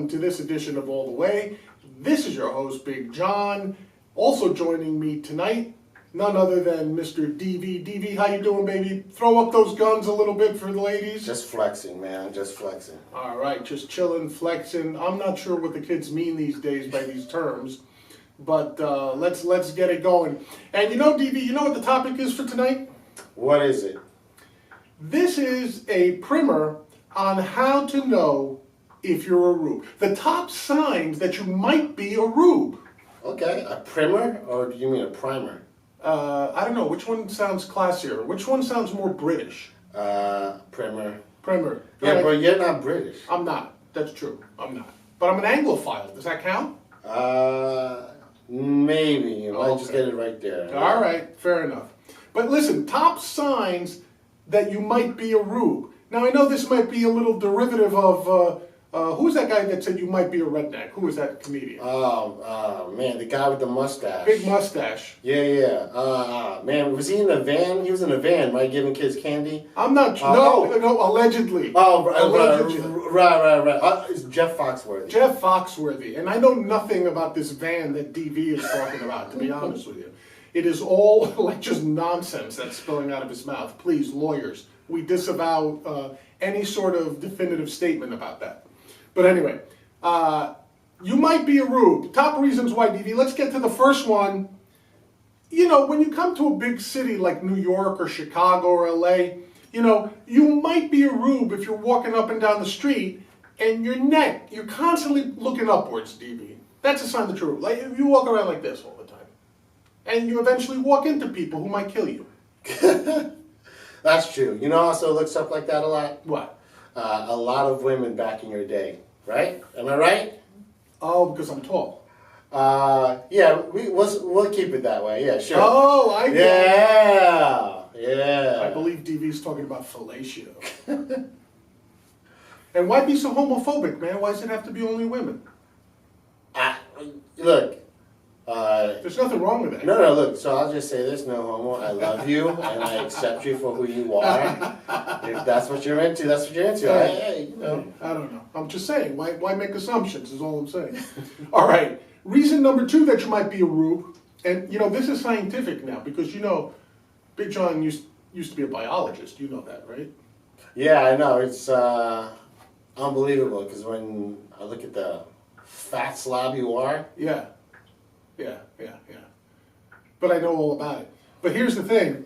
welcome to this edition of All the Way. This is your host, Big John. Also joining me tonight, none other than Mr. DV. DV, how you doing, baby? Throw up those guns a little bit for the ladies. Just flexing, man, just flexing. All right, just chilling, flexing. I'm not sure what the kids mean these days by these terms, but let's get it going. And you know, DV, you know what the topic is for tonight? What is it? This is a primer on how to know if you're a rube. The top signs that you might be a rube. Okay, a primer, or do you mean a primer? I don't know, which one sounds classier? Which one sounds more British? Primer. Primer. Yeah, Right. but you're not British. I'm not, that's true, I'm not. But I'm an Anglophile, does that count? Maybe. You might just Okay. get it right there. All right, fair enough. But listen, top signs that you might be a rube. Now I know this might be a little derivative of, who's that guy that said you might be a redneck? Who is that comedian? Man, the guy with the mustache. Big mustache. Yeah. Man, was he in a van? He was in a van, right, giving kids candy? I'm not, no, allegedly. Oh, Allegedly. right. It's Jeff Foxworthy. Jeff Foxworthy, and I know nothing about this van that DV is talking about, to be honest with you. It is all like just nonsense that's spilling out of his mouth. Please, lawyers, we disavow any sort of definitive statement about that. But anyway, you might be a rube. Top reasons why, DV. Let's get to the first one. You know, when you come to a big city like New York or Chicago or LA, you know, you might be a rube if you're walking up and down the street and your neck, you're constantly looking upwards, DV. That's a sign that you're a rube. Like, if you walk around like this all the time, and you eventually walk into people who might kill you. That's true. You know, also looks up like that a lot. What? A lot of women back in your day, right? Am I right? Oh, because I'm tall. Yeah, we'll keep it that way. Yeah, sure. Oh, I get it. Yeah. I believe DV's talking about fellatio. And why be so homophobic, man? Why does it have to be only women? Look. There's nothing wrong with that. No, look, so I'll just say this, no homo, I love you, and I accept you for who you are. If that's what you're into, that's what you're into. Hey, you know. I don't know. I'm just saying, why make assumptions is all I'm saying. All right, reason number 2 that you might be a rube, and you know, this is scientific now, because you know, Big John used to be a biologist, you know that, right? Yeah, I know, it's unbelievable, because when I look at the fat slob you are. Yeah. But I know all about it. But here's the thing.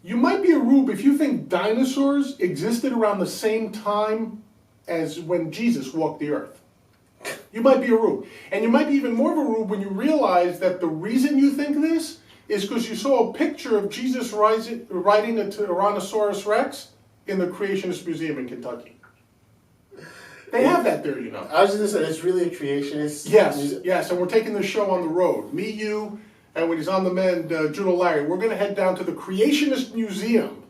You might be a rube if you think dinosaurs existed around the same time as when Jesus walked the earth. You might be a rube. And you might be even more of a rube when you realize that the reason you think this is because you saw a picture of Jesus riding a Tyrannosaurus Rex in the Creationist Museum in Kentucky. They have that there, you know. I was just going to say, it's really a creationist. Yes, and we're taking this show on the road. Me, you, and when he's on the mend, Juno Larry, we're going to head down to the Creationist Museum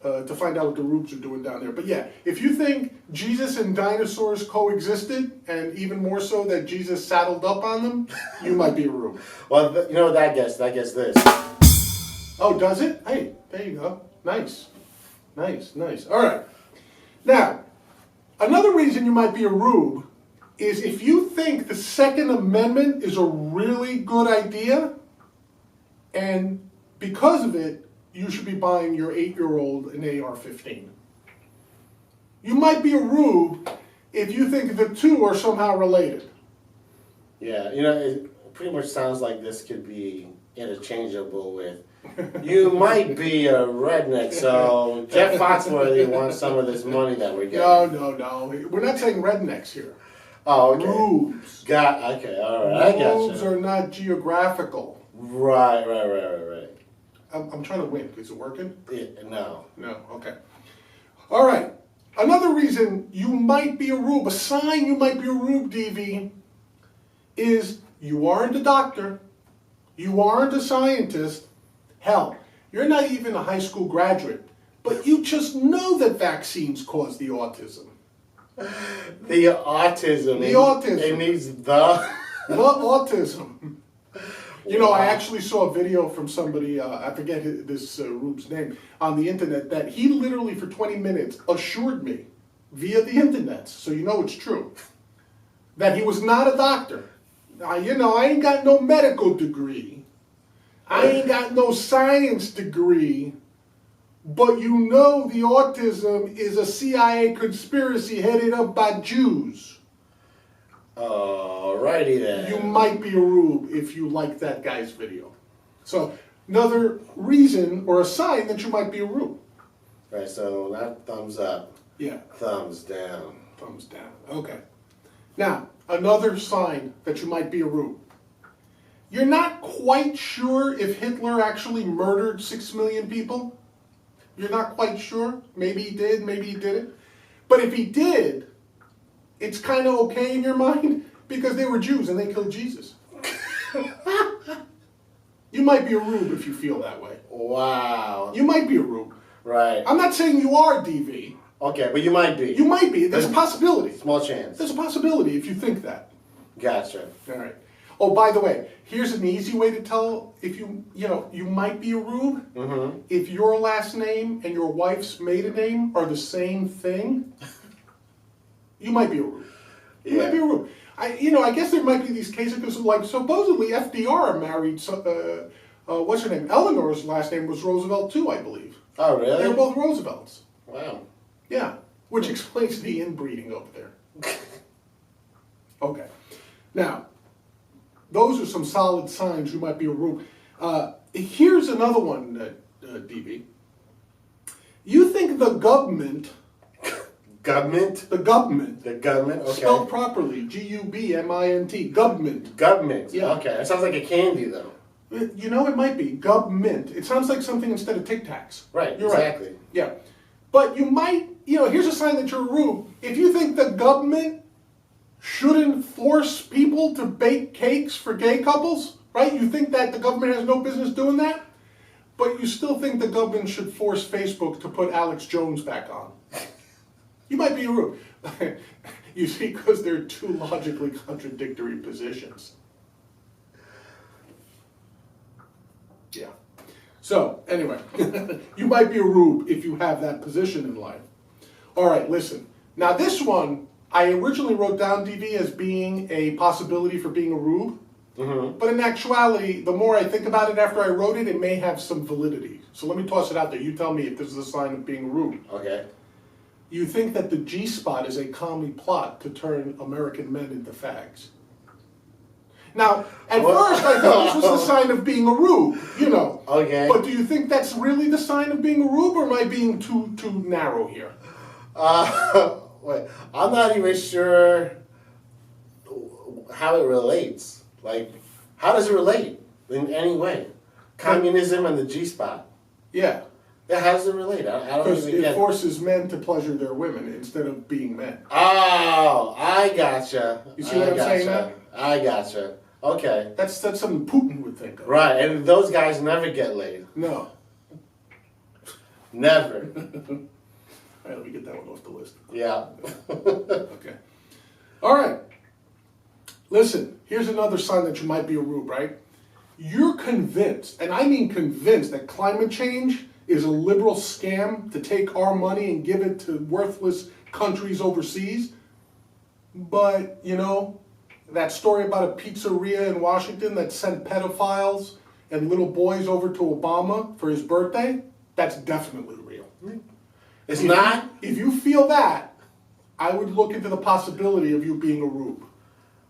to find out what the rubes are doing down there. But yeah, if you think Jesus and dinosaurs coexisted, and even more so that Jesus saddled up on them, you might be a rube. Well, you know what that gets? That gets this. Oh, does it? Hey, there you go. Nice. All right. Now, another reason you might be a rube is if you think the Second Amendment is a really good idea, and because of it, you should be buying your 8-year-old an AR-15. You might be a rube if you think the two are somehow related. Yeah, you know, it pretty much sounds like this could be interchangeable with, you might be a redneck, so Jeff Foxworthy wants some of this money that we're getting. No. We're not saying rednecks here. Oh, okay. Rubes. Okay, all right, I got you. Rubes are not geographical. Right. I'm trying to win. Is it working? No. No, okay. All right. Another reason you might be a rube, a sign you might be a rube, DV, is you aren't a doctor, you aren't a scientist, hell, you're not even a high school graduate, but you just know that vaccines cause the autism. The autism. It needs the autism. You know, I actually saw a video from somebody, I forget this rube's name, on the internet, that he literally for 20 minutes assured me via the internet, so you know it's true, that he was not a doctor. Now, you know, I ain't got no medical degree. I ain't got no science degree. But you know the autism is a CIA conspiracy headed up by Jews. Alrighty then. You might be a rube if you like that guy's video. So, another reason or a sign that you might be a rube. Right, so not thumbs up. Yeah. Thumbs down. Thumbs down. Okay. Now, another sign that you might be a rube. You're not quite sure if Hitler actually murdered 6 million people. You're not quite sure. Maybe he did, maybe he didn't. But if he did, it's kind of okay in your mind because they were Jews and they killed Jesus. You might be a rube if you feel that way. Wow. You might be a rube. Right. I'm not saying you are DV. Okay, but you might be. You might be. There's a possibility. Small chance. There's a possibility if you think that. Gotcha. All right. Oh, by the way, here's an easy way to tell if you might be a rube. Mm-hmm. If your last name and your wife's maiden name are the same thing, you might be a rube. You might be a rube. I guess there might be these cases because, like, supposedly FDR married, what's her name? Eleanor's last name was Roosevelt too, I believe. Oh, really? They were both Roosevelts. Wow. Yeah, which explains the inbreeding over there. Okay. Now, those are some solid signs you might be a rube. Here's another one, DB. You think the government... Government? The government. The government, okay. Spelled properly, G-U-B-M-I-N-T, government. Government, Yeah. Okay. That sounds like a candy, though. You know, it might be, government. It sounds like something instead of Tic Tacs. Right, You're exactly. Right. Yeah. But you might, here's a sign that you're a rube. If you think the government shouldn't force people to bake cakes for gay couples, right? You think that the government has no business doing that, but you still think the government should force Facebook to put Alex Jones back on. You might be a rube. You see, because they're two logically contradictory positions. Yeah. So, anyway, you might be a rube if you have that position in life. All right, listen. Now, this one, I originally wrote down DV as being a possibility for being a rube. Mm-hmm. But in actuality, the more I think about it after I wrote it, it may have some validity. So let me toss it out there. You tell me if this is a sign of being a rube. Okay. You think that the G-spot is a comedy plot to turn American men into fags. Now, at first I thought this was the sign of being a rube, Okay. But do you think that's really the sign of being a rube, or am I being too narrow here? Wait, I'm not even sure how it relates. Like, how does it relate in any way? Communism and the G-spot. Yeah. Yeah, how does it relate? I don't Because even get it forces men to pleasure their women instead of being men. Oh, I gotcha. You see what I'm saying now? I gotcha. Okay. That's something Putin would think of. Right, and those guys never get laid. No. Never. All right, let me get that one off the list. Yeah. Okay. All right. Listen, here's another sign that you might be a rube, right? You're convinced, and I mean convinced, that climate change is a liberal scam to take our money and give it to worthless countries overseas. But, that story about a pizzeria in Washington that sent pedophiles and little boys over to Obama for his birthday, that's definitely real. It's not? If you feel that, I would look into the possibility of you being a rube.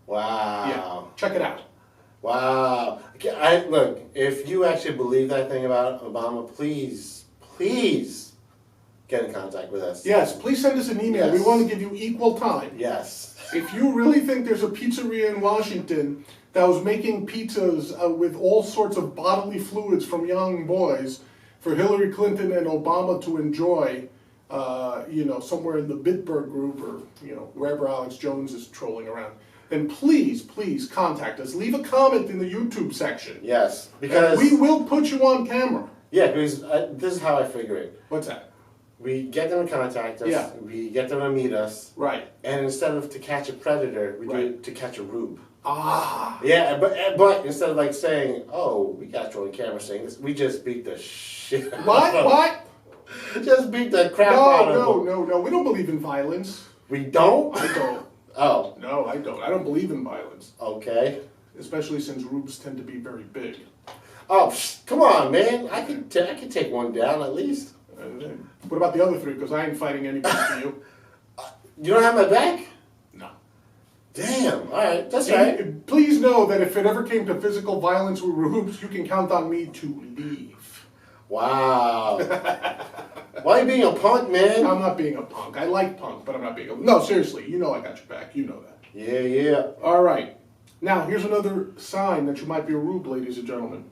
Wow. Yeah, check it out. Wow. Look, if you actually believe that thing about Obama, please get in contact with us. Yes, please send us an email. Yes. We want to give you equal time. Yes. If you really think there's a pizzeria in Washington that was making pizzas with all sorts of bodily fluids from young boys for Hillary Clinton and Obama to enjoy, somewhere in the Bitburg group or, wherever Alex Jones is trolling around, then please contact us. Leave a comment in the YouTube section. Yes, because we will put you on camera. Yeah, because this is how I figure it. What's that? We get them to contact us. Yeah. We get them to meet us. Right. And instead of to catch a predator, we do Right. it to catch a rube. Ah. Yeah, but instead of like saying, "Oh, we got you on camera saying this," we just beat the shit. What? Just beat the crap out of them. No. We don't believe in violence. We don't. I don't. Oh, No, I don't. I don't believe in violence, okay. especially since rubes tend to be very big. Oh, come on, man. I can take one down at least. What about the other three? Because I ain't fighting anybody for you. You don't have my back? No. Damn. All right. That's See, right. please know that if it ever came to physical violence with rubes, you can count on me to leave. Wow. Why are you being a punk, man? I'm not being a punk. I like punk, but I'm not being a... No, seriously. You know I got your back. You know that. Yeah, yeah. All right. Now, here's another sign that you might be a rube, ladies and gentlemen.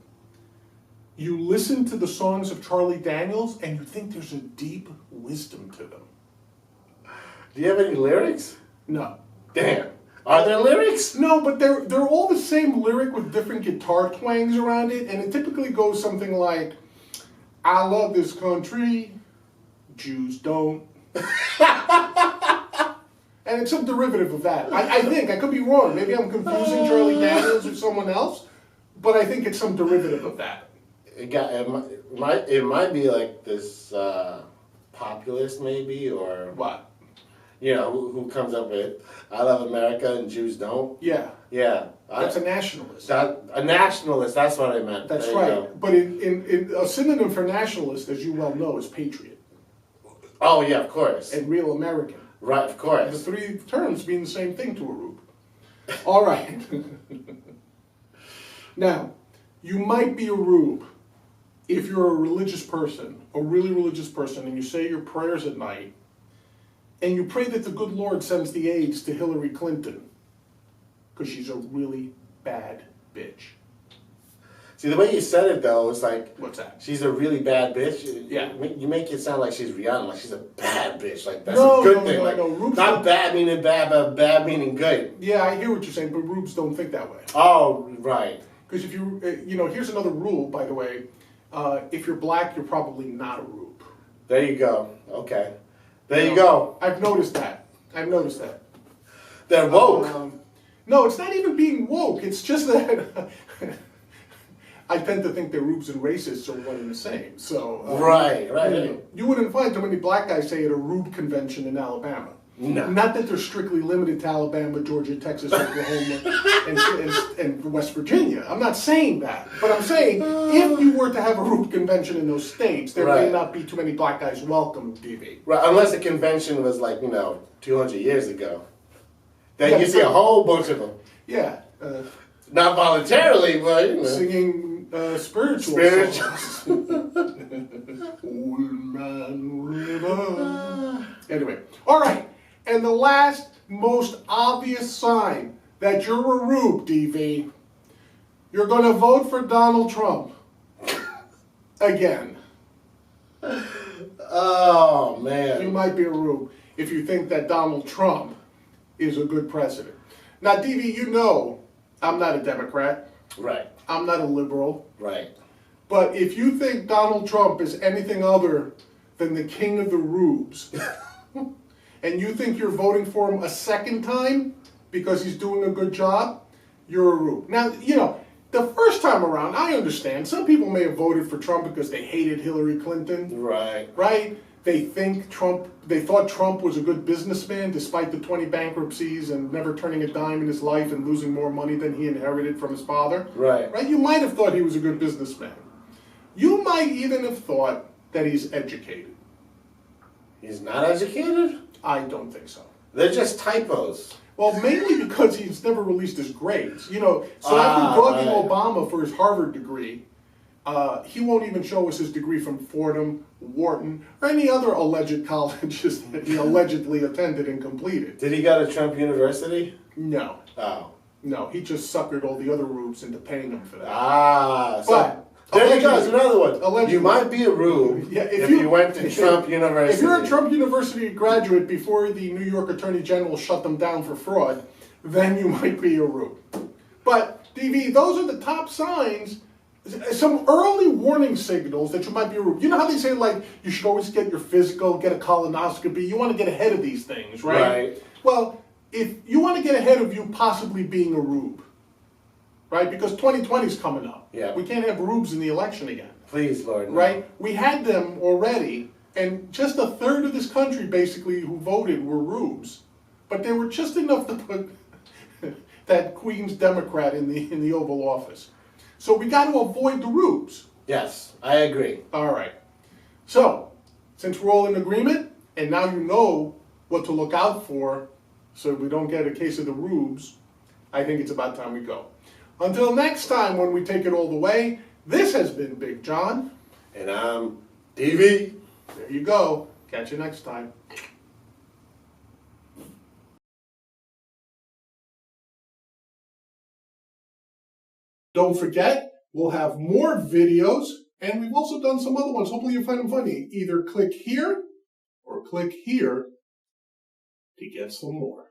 You listen to the songs of Charlie Daniels, and you think there's a deep wisdom to them. Do you have any lyrics? No. Damn. Are there lyrics? No, but they're all the same lyric with different guitar twangs around it, and it typically goes something like, I love this country, Jews don't. And it's some derivative of that. I think, I could be wrong, maybe I'm confusing Charlie Daniels with someone else, but I think it's some derivative of that. It might be like this populist maybe, or What? you know, who comes up with I love America and Jews don't. Yeah, Yeah, that's a nationalist. a nationalist. That's what I meant. That's There you right. go. But in a synonym for nationalist, as you well know, is patriot Oh yeah, of course. and real American. Right, of The course. three terms mean the same thing to a rube. All right. Now, you might be a rube if you're a religious person, a really religious person, and you say your prayers at night, and you pray that the good Lord sends the AIDS to Hillary Clinton, because she's a really bad bitch. See, the way you said it though, it's like What's that? she's a really bad bitch. Yeah. You make it sound like she's Rihanna, like she's a bad bitch. Like that's No, a good no, thing. no, like no, Rube's not not- bad meaning bad, but bad meaning good. Yeah, I hear what you're saying, but rubes don't think that way. Oh, right. Because if you, here's another rule, by the way. If you're black, you're probably not a rube. There you go. Okay. There you go. I've noticed that. They're woke. No, it's not even being woke. It's just that I tend to think that rubes and racists are one and the same. So Right. You wouldn't find too many black guys say at a rube convention in Alabama. No. Not that they're strictly limited to Alabama, Georgia, Texas, Oklahoma, and West Virginia. I'm not saying that. But I'm saying if you were to have a rube convention in those states, there may Right. not be too many black guys welcome, DV. Right, unless the convention was like, 200 years ago. Then Yeah, you see a but- whole bunch of them. Yeah. Not voluntarily, but Singing spiritual Spiritual. songs. Old Man River. Anyway, all right. And the last, most obvious sign that you're a rube, DV, you're going to vote for Donald Trump. Again. Oh, You man. might be a rube if you think that Donald Trump is a good president. Now, DV, you know I'm not a Democrat. Right, I'm not a liberal. right. But if you think Donald Trump is anything other than the king of the rubes, and you think you're voting for him a second time because he's doing a good job, you're a rube. Now, the first time around, I understand. Some people may have voted for Trump because they hated Hillary Clinton, Right. right? They thought Trump was a good businessman despite the 20 bankruptcies and never turning a dime in his life and losing more money than he inherited from his father. Right. Right? You might have thought he was a good businessman. You might even have thought that he's educated. He's not educated? I don't think so. They're just typos. Well, mainly because he's never released his grades. So after dogging right. Obama for his Harvard degree, he won't even show us his degree from Fordham, Wharton, or any other alleged colleges that he allegedly attended and completed. Did he go to Trump University? No. Oh. No, he just suckered all the other rubes into paying him for that. Ah. But there you go. allegedly- It's another one. allegedly- You might be a rube Yeah, if you went to Trump University. If you're a Trump University graduate before the New York Attorney General shut them down for fraud, then you might be a rube. But, DV, those are the top signs, some early warning signals that you might be a rube. You know how they say, like, you should always get your physical, get a colonoscopy. You want to get ahead of these things, right? Right. Well, if you want to get ahead of you possibly being a rube, right? Because 2020 is coming up. Yeah. We can't have rubes in the election again. Please, Lord. No. Right? We had them already, and just a third of this country basically who voted were rubes. but they were just enough to put that Queen's Democrat in the Oval Office. So we got to avoid the rubes. Yes, I agree. All right. So, since we're all in agreement, and now you know what to look out for so we don't get a case of the rubes, I think it's about time we go. Until next time when we take it all the way, this has been Big John. And I'm DV. There you go. Catch you next time. Don't forget, we'll have more videos, and we've also done some other ones. Hopefully you find them funny. Either click here or click here to get some more.